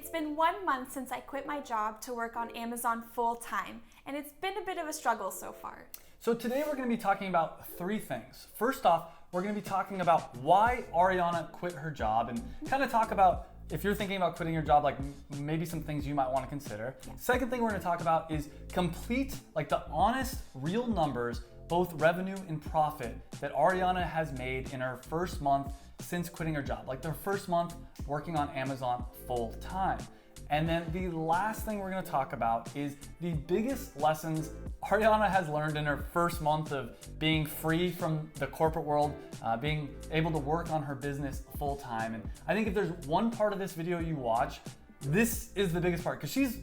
It's been 1 month since I quit my job to work on Amazon full-time, and it's been a bit of a struggle so far. So today we're going to be talking about 3 things. First off, we're going to be talking about why Ariana quit her job and kind of talk about if you're thinking about quitting your job, like maybe some things you might want to consider. Yeah. Second thing we're going to talk about is complete, like the honest, real numbers, both revenue and profit that Ariana has made in her first month since quitting her job, like their first month working on Amazon full time. And then the last thing we're going to talk about is the biggest lessons Ariana has learned in her first month of being free from the corporate world, being able to work on her business full time. And I think if there's one part of this video you watch, this is the biggest part because she's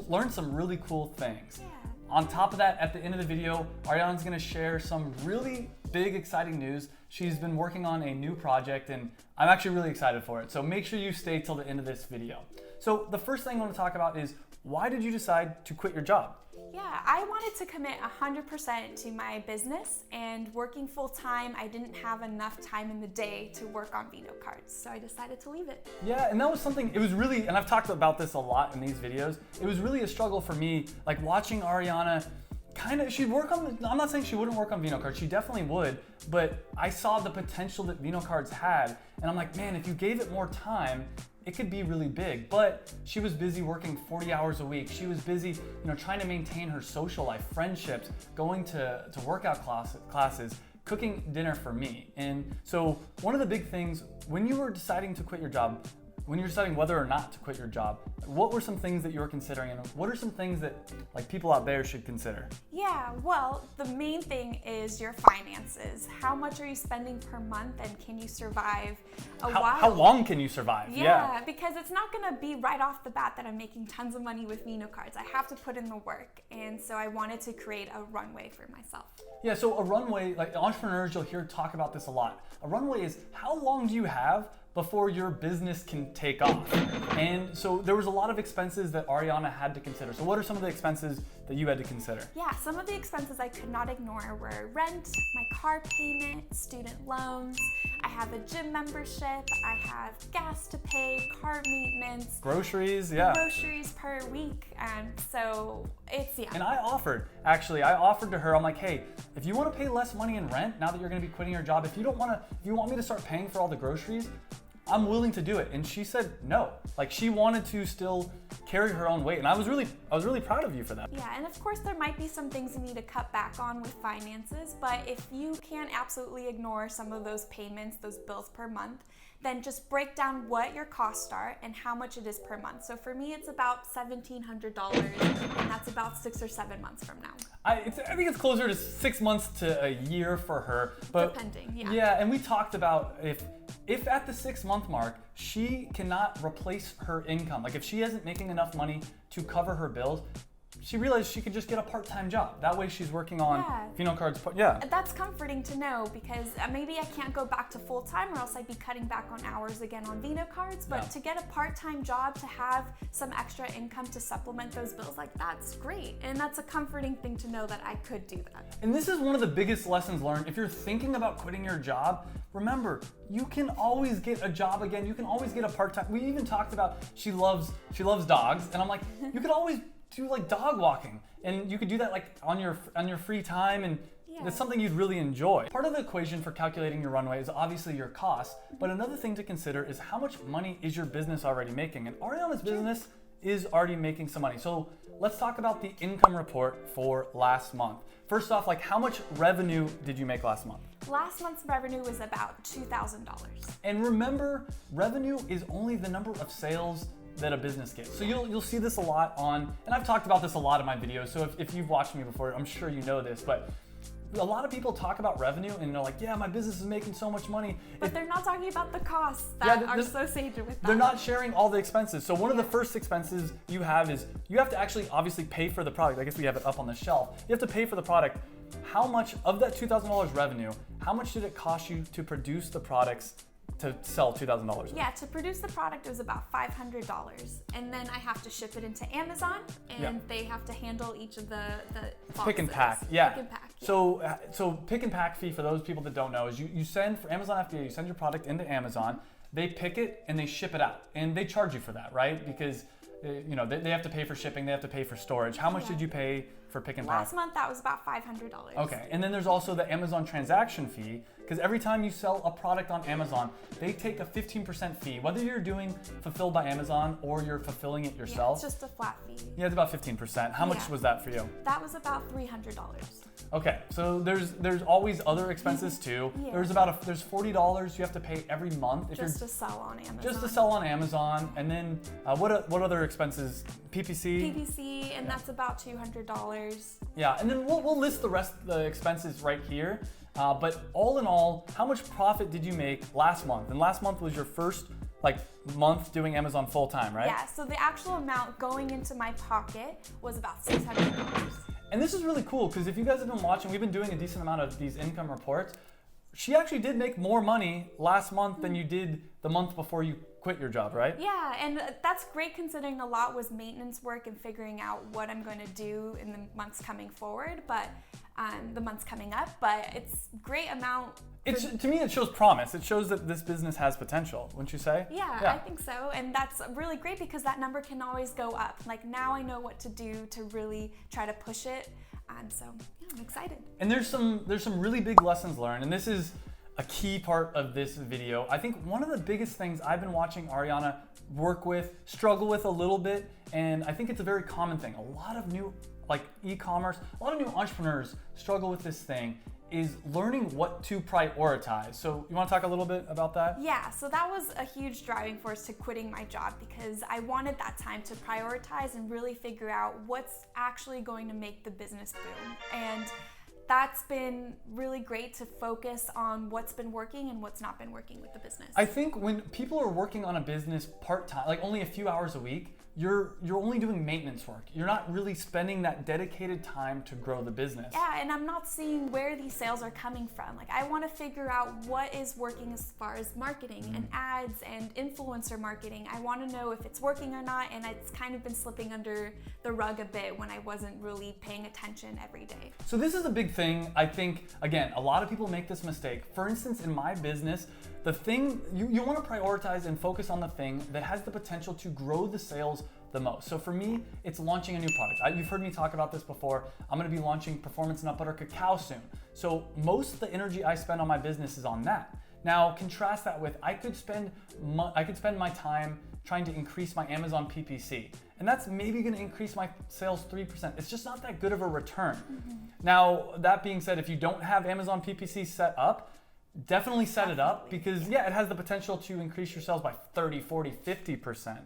learned some really cool things. Yeah. On top of that, at the end of the video, Ariana's going to share some really big, exciting news. She's been working on a new project and I'm actually really excited for it. So make sure you stay till the end of this video. So the first thing I want to talk about is why did you decide to quit your job? Yeah, I wanted to commit 100% to my business, and working full time, I didn't have enough time in the day to work on Vino Cards, so I decided to leave it. Yeah, and that was something, it was really, and I've talked about this a lot in these videos, it was really a struggle for me, like watching Ariana she'd work on, I'm not saying she wouldn't work on Vino Cards, she definitely would, but I saw the potential that Vino Cards had, and I'm like, man, if you gave it more time, it could be really big. But she was busy working 40 hours a week. She was busy, trying to maintain her social life, friendships, going to workout classes, cooking dinner for me. And so one of the big things when you were deciding to quit your job, when you're deciding whether or not to quit your job, what were some things that you were considering, and what are some things that like people out there should consider? Yeah, well, the main thing is your finances. How much are you spending per month, and can you survive a while? How long can you survive? Yeah, because it's not gonna be right off the bat that I'm making tons of money with Vino Cards. I have to put in the work, and so I wanted to create a runway for myself. Yeah, so a runway, like entrepreneurs, you'll hear talk about this a lot. A runway is how long do you have before your business can take off? And so there was a lot of expenses that Ariana had to consider. So what are some of the expenses that you had to consider? Yeah, some of the expenses I could not ignore were rent, my car payment, student loans, I have a gym membership, I have gas to pay, car maintenance, groceries, yeah. Groceries per week, so it's, yeah. And I offered to her, I'm like, hey, if you want to pay less money in rent now that you're going to be quitting your job, if you want me to start paying for all the groceries, I'm willing to do it. And she said no. Like, she wanted to still carry her own weight. And I was really proud of you for that. Yeah, and of course there might be some things you need to cut back on with finances, but if you can't absolutely ignore some of those payments, those bills per month, then just break down what your costs are and how much it is per month. So for me, it's about $1,700, and that's about 6 or 7 months from now. I think it's closer to 6 months to a year for her. But depending, yeah. Yeah, and we talked about if at the 6-month mark, she cannot replace her income, like if she isn't making enough money to cover her bills, she realized she could just get a part-time job. That way she's working on Vino Cards. Yeah. That's comforting to know because maybe I can't go back to full-time or else I'd be cutting back on hours again on Vino Cards. But to get a part-time job, to have some extra income to supplement those bills, like that's great. And that's a comforting thing to know that I could do that. And this is one of the biggest lessons learned. If you're thinking about quitting your job, remember, you can always get a job again. You can always get a part-time. We even talked about she loves dogs. And I'm like, you could always do like dog walking, and you could do that like on your free time, and it's something you'd really enjoy. Part of the equation for calculating your runway is obviously your costs, but another thing to consider is how much money is your business already making. And Ariana's business is already making some money. So let's talk about the income report for last month. First off, like how much revenue did you make last month? Last month's revenue was about $2,000. And remember, revenue is only the number of sales that a business gets. So you'll see this a lot on, and I've talked about this a lot in my videos, so if you've watched me before, I'm sure you know this, but a lot of people talk about revenue and they're like, yeah, my business is making so much money. But they're not talking about the costs that are associated with that. They're not sharing all the expenses. So one of the first expenses you have is you have to actually obviously pay for the product. I guess we have it up on the shelf. You have to pay for the product. How much of that $2,000 revenue, how much did it cost you to produce the products to sell $2,000? Yeah, to produce the product it was about $500, and then I have to ship it into Amazon, and they have to handle each of the boxes. Pick and pack, Pick and pack. So pick and pack fee, for those people that don't know, is you send, for Amazon FBA, you send your product into Amazon. they pick it and they ship it out, and they charge you for that, right? Because they have to pay for shipping, they have to pay for storage. How much did you pay for pick and pack? Last month that was about $500. Okay, and then there's also the Amazon transaction fee, because every time you sell a product on Amazon, they take a 15% fee, whether you're doing fulfilled by Amazon or you're fulfilling it yourself. Yeah, it's just a flat fee. Yeah, it's about 15%. How much was that for you? That was about $300. Okay, so there's always other expenses too. Yeah. There's $40 you have to pay every month just to sell on Amazon. Just to sell on Amazon, and then what other expenses? PPC. PPC, and that's about $200. Yeah, and then we'll list the rest of the expenses right here. But all in all, how much profit did you make last month? And last month was your first month doing Amazon full time, right? Yeah. So the actual amount going into my pocket was about $600. And this is really cool because if you guys have been watching, we've been doing a decent amount of these income reports. She actually did make more money last month than you did the month before you quit your job, right? Yeah, and that's great considering a lot was maintenance work and figuring out what I'm going to do in the months coming forward, but the months coming up. But it's great amount. To me, it shows promise. It shows that this business has potential, wouldn't you say? Yeah, I think so. And that's really great because that number can always go up. Like now I know what to do to really try to push it. So yeah, I'm excited. And there's some really big lessons learned, and this is a key part of this video. I think one of the biggest things I've been watching Ariana struggle with a little bit, and I think it's a very common thing. A lot of new e-commerce, a lot of new entrepreneurs struggle with this thing, is learning what to prioritize. So you want to talk a little bit about that? Yeah, so that was a huge driving force to quitting my job because I wanted that time to prioritize and really figure out what's actually going to make the business boom. And that's been really great to focus on what's been working and what's not been working with the business. I think when people are working on a business part-time, only a few hours a week, you're only doing maintenance work. You're not really spending that dedicated time to grow the business. Yeah, and I'm not seeing where these sales are coming from. I want to figure out what is working as far as marketing and ads and influencer marketing. I want to know if it's working or not, and it's kind of been slipping under the rug a bit when I wasn't really paying attention every day. So this is a big thing. I think, again, a lot of people make this mistake. For instance, in my business, the thing, you want to prioritize and focus on the thing that has the potential to grow the sales the most. So for me, it's launching a new product. You've heard me talk about this before. I'm going to be launching performance nut butter cacao soon. So most of the energy I spend on my business is on that. Now contrast that with I could spend my time trying to increase my Amazon PPC, and that's maybe going to increase my sales 3%. It's just not that good of a return. Now that being said, if you don't have Amazon PPC set up, definitely set it up because it has the potential to increase your sales by 30, 40, 50%.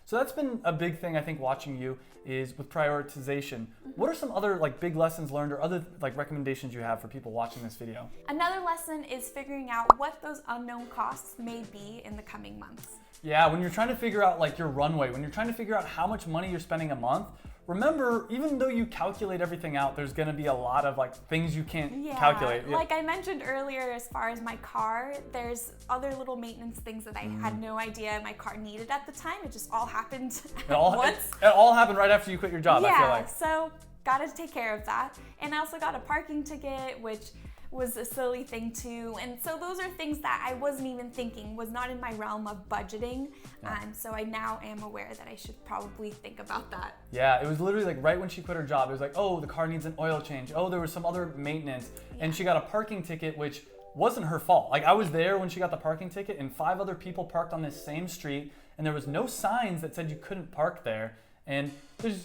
So that's been a big thing I think watching you is with prioritization. What are some other big lessons learned or other recommendations you have for people watching this video? Another lesson is figuring out what those unknown costs may be in the coming months. Yeah, when you're trying to figure out your runway, when you're trying to figure out how much money you're spending a month, remember, even though you calculate everything out, there's gonna be a lot of things you can't calculate. Like I mentioned earlier, as far as my car, there's other little maintenance things that I had no idea my car needed at the time. It just all happened at once. It all happened right after you quit your job, I feel like. So gotta take care of that. And I also got a parking ticket, which was a silly thing too. And so those are things that I wasn't even thinking, was not in my realm of budgeting. So I now am aware that I should probably think about that. Yeah, it was literally right when she quit her job, it was oh, the car needs an oil change. Oh, there was some other maintenance. And she got a parking ticket, which wasn't her fault. I was there when she got the parking ticket and 5 other people parked on this same street and there was no signs that said you couldn't park there. And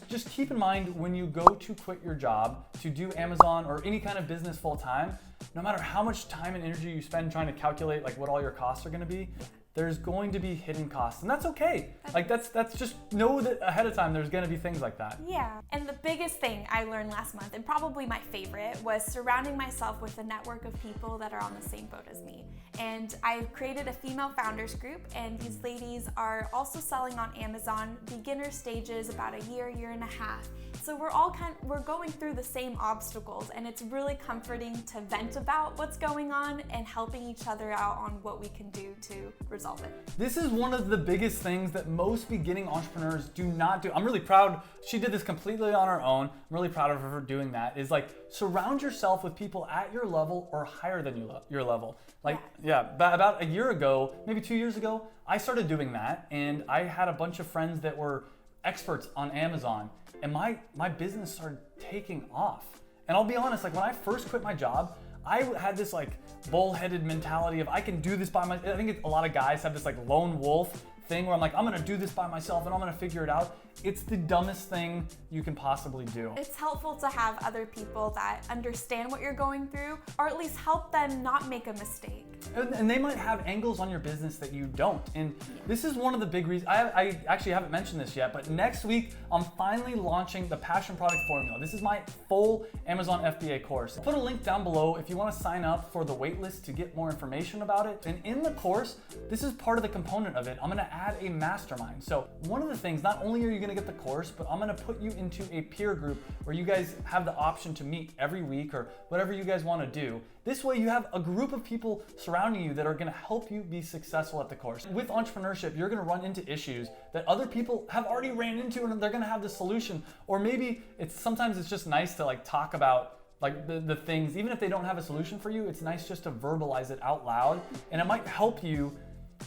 just keep in mind when you go to quit your job to do Amazon or any kind of business full time, no matter how much time and energy you spend trying to calculate what all your costs are going to be, there's going to be hidden costs, and that's okay. That's just know that ahead of time there's going to be things like that. Yeah, and the biggest thing I learned last month, and probably my favorite, was surrounding myself with a network of people that are on the same boat as me. And I've created a female founders group, and these ladies are also selling on Amazon, beginner stages, about a year and a half. So we're going through the same obstacles, and it's really comforting to vent about what's going on and helping each other out on what we can do to resolve resolve it. This is one of the biggest things that most beginning entrepreneurs do not do. I'm really proud. She did this completely on her own. I'm really proud of her for doing that. Is like surround yourself with people at your level or higher than your level. Like, about a year ago, maybe 2 years ago, I started doing that, and I had a bunch of friends that were experts on Amazon, and my business started taking off. And I'll be honest, like when I first quit my job, I had this like bullheaded mentality of I can do this by myself. I think a lot of guys have this like lone wolf thing where I'm like, I'm gonna do this by myself and I'm gonna figure it out. It's the dumbest thing you can possibly do. It's helpful to have other people that understand what you're going through, or at least help them not make a mistake. And they might have angles on your business that you don't. And this is one of the big reasons. I actually haven't mentioned this yet, but next week I'm finally launching the Passion Product Formula. This is my full Amazon FBA course. I'll put a link down below if you want to sign up for the waitlist to get more information about it. And in the course, this is part of the component of it. I'm going to add a mastermind. So one of the things, not only are you going to get the course, but I'm going to put you into a peer group where you guys have the option to meet every week or whatever you guys want to do. This way you have a group of people surrounding you that are gonna help you be successful at the course. With entrepreneurship, you're gonna run into issues that other people have already ran into and they're gonna have the solution. Or maybe sometimes it's just nice to like talk about like the things, even if they don't have a solution for you, it's nice just to verbalize it out loud, and it might help you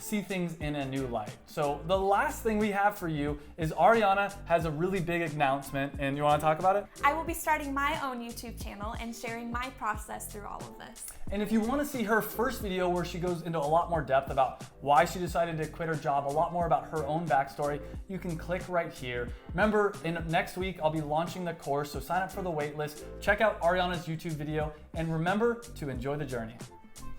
see things in a new light. So the last thing we have for you is Ariana has a really big announcement, and you want to talk about it? I will be starting my own YouTube channel and sharing my process through all of this. And if you want to see her first video where she goes into a lot more depth about why she decided to quit her job, a lot more about her own backstory, you can click right here. Remember, next week I'll be launching the course, so sign up for the waitlist, check out Ariana's YouTube video, and remember to enjoy the journey.